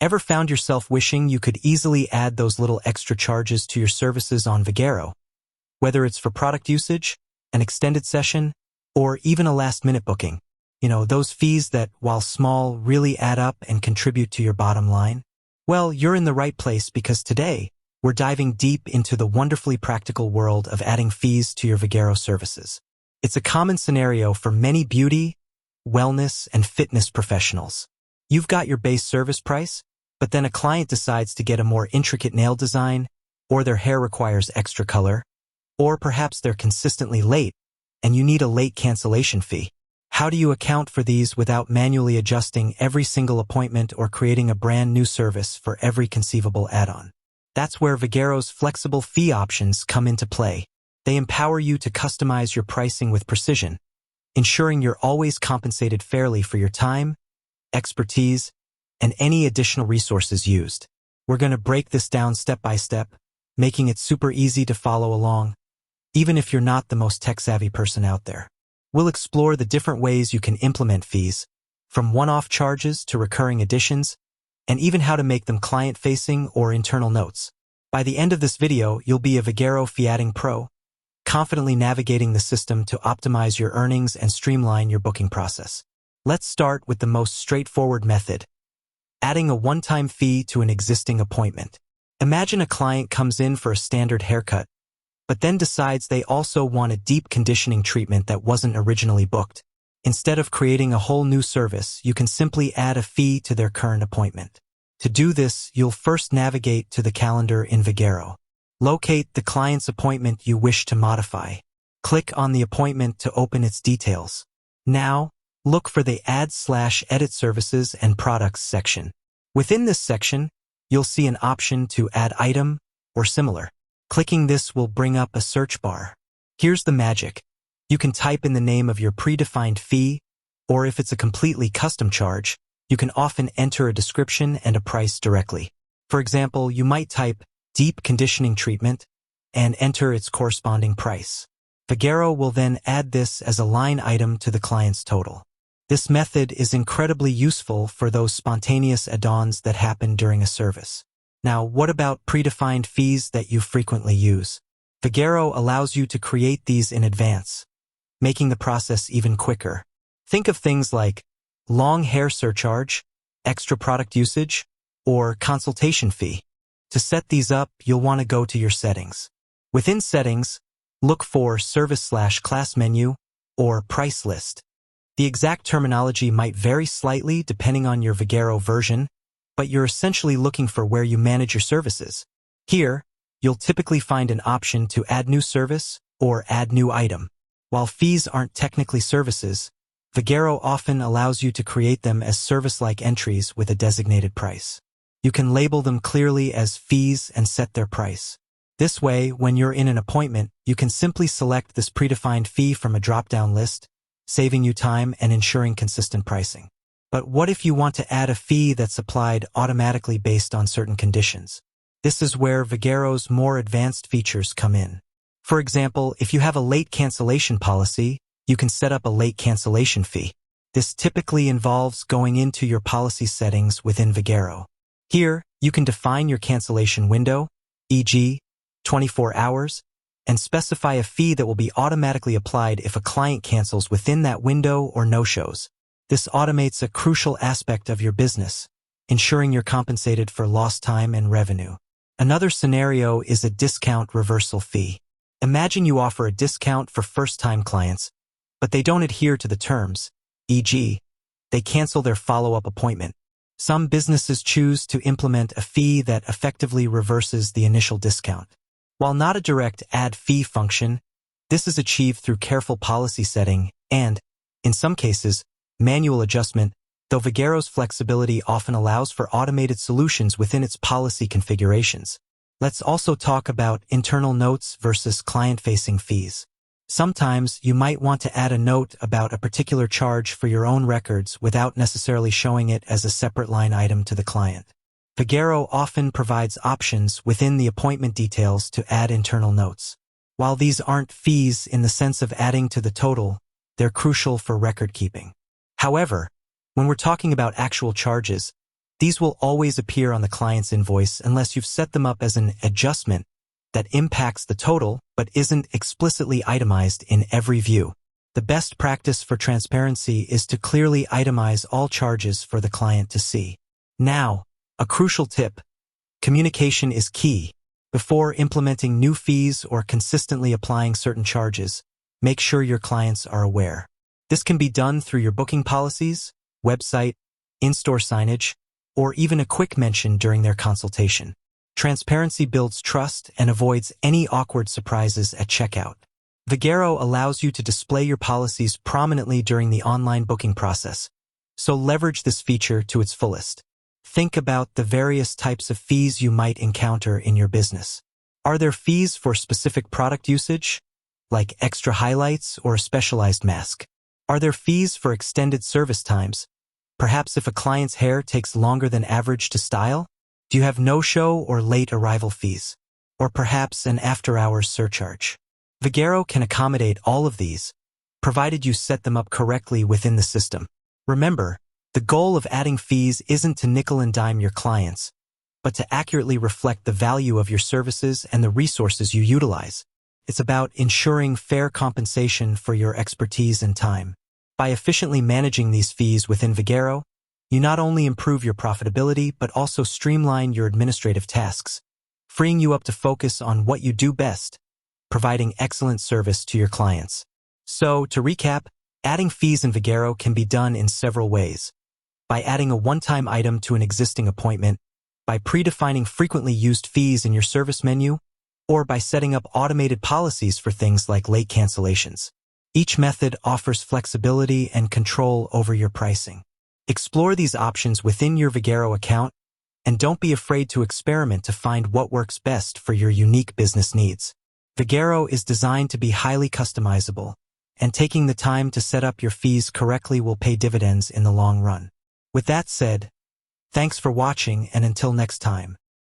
Ever found yourself wishing you could easily add those little extra charges to your services on Vagaro? Whether it's for product usage, an extended session, or even a last-minute booking. Those fees that, while small, really add up and contribute to your bottom line? Well, you're in the right place because today, we're diving deep into the wonderfully practical world of adding fees to your Vagaro services. It's a common scenario for many beauty, wellness, and fitness professionals. You've got your base service price, but then a client decides to get a more intricate nail design, or their hair requires extra color, or perhaps they're consistently late, and you need a late cancellation fee. How do you account for these without manually adjusting every single appointment or creating a brand new service for every conceivable add-on? That's where Vagaro's flexible fee options come into play. They empower you to customize your pricing with precision, ensuring you're always compensated fairly for your time, expertise, and any additional resources used. We're going to break this down step by step, making it super easy to follow along, even if you're not the most tech-savvy person out there. We'll explore the different ways you can implement fees, from one-off charges to recurring additions, and even how to make them client-facing or internal notes. By the end of this video, you'll be a Vagaro fee adding pro, confidently navigating the system to optimize your earnings and streamline your booking process. Let's start with the most straightforward method: adding a one-time fee to an existing appointment. Imagine a client comes in for a standard haircut, but then decides they also want a deep conditioning treatment that wasn't originally booked. Instead of creating a whole new service, you can simply add a fee to their current appointment. To do this, you'll first navigate to the calendar in Vagaro. Locate the client's appointment you wish to modify. Click on the appointment to open its details. Now, look for the Add/Edit Services and Products section. Within this section, you'll see an option to add item or similar. Clicking this will bring up a search bar. Here's the magic. You can type in the name of your predefined fee, or if it's a completely custom charge, you can often enter a description and a price directly. For example, you might type deep conditioning treatment and enter its corresponding price. Vagaro will then add this as a line item to the client's total. This method is incredibly useful for those spontaneous add-ons that happen during a service. Now, what about predefined fees that you frequently use? Vagaro allows you to create these in advance, making the process even quicker. Think of things like long hair surcharge, extra product usage, or consultation fee. To set these up, you'll want to go to your settings. Within settings, look for service/class menu or price list. The exact terminology might vary slightly depending on your Vagaro version, but you're essentially looking for where you manage your services. Here, you'll typically find an option to add new service or add new item. While fees aren't technically services, Vagaro often allows you to create them as service-like entries with a designated price. You can label them clearly as fees and set their price. This way, when you're in an appointment, you can simply select this predefined fee from a drop-down list, saving you time and ensuring consistent pricing. But what if you want to add a fee that's applied automatically based on certain conditions? This is where Vagaro's more advanced features come in. For example, if you have a late cancellation policy, you can set up a late cancellation fee. This typically involves going into your policy settings within Vagaro. Here, you can define your cancellation window, e.g., 24 hours, and specify a fee that will be automatically applied if a client cancels within that window or no-shows. This automates a crucial aspect of your business, ensuring you're compensated for lost time and revenue. Another scenario is a discount reversal fee. Imagine you offer a discount for first-time clients, but they don't adhere to the terms, e.g., they cancel their follow-up appointment. Some businesses choose to implement a fee that effectively reverses the initial discount. While not a direct add fee function, this is achieved through careful policy setting and, in some cases, manual adjustment, though Vagaro's flexibility often allows for automated solutions within its policy configurations. Let's also talk about internal notes versus client-facing fees. Sometimes you might want to add a note about a particular charge for your own records without necessarily showing it as a separate line item to the client. Vagaro often provides options within the appointment details to add internal notes. While these aren't fees in the sense of adding to the total, they're crucial for record keeping. However, when we're talking about actual charges, These will always appear on the client's invoice unless you've set them up as an adjustment that impacts the total but isn't explicitly itemized in every view. The best practice for transparency is to clearly itemize all charges for the client to see. Now, a crucial tip: communication is key. Before implementing new fees or consistently applying certain charges, make sure your clients are aware. This can be done through your booking policies, website, in-store signage, or even a quick mention during their consultation. Transparency builds trust and avoids any awkward surprises at checkout. Vagaro allows you to display your policies prominently during the online booking process, so leverage this feature to its fullest. Think about the various types of fees you might encounter in your business. Are there fees for specific product usage, like extra highlights or a specialized mask? Are there fees for extended service times, perhaps if a client's hair takes longer than average to style? Do you have no-show or late arrival fees, or perhaps an after-hours surcharge? Vagaro can accommodate all of these, provided you set them up correctly within the system. Remember, the goal of adding fees isn't to nickel and dime your clients, but to accurately reflect the value of your services and the resources you utilize. It's about ensuring fair compensation for your expertise and time. By efficiently managing these fees within Vagaro, you not only improve your profitability but also streamline your administrative tasks, freeing you up to focus on what you do best, providing excellent service to your clients. So, to recap, adding fees in Vagaro can be done in several ways. By adding a one-time item to an existing appointment, by predefining frequently used fees in your service menu, or by setting up automated policies for things like late cancellations. Each method offers flexibility and control over your pricing. Explore these options within your Vagaro account, and don't be afraid to experiment to find what works best for your unique business needs. Vagaro is designed to be highly customizable, and taking the time to set up your fees correctly will pay dividends in the long run. With that said, thanks for watching, and until next time.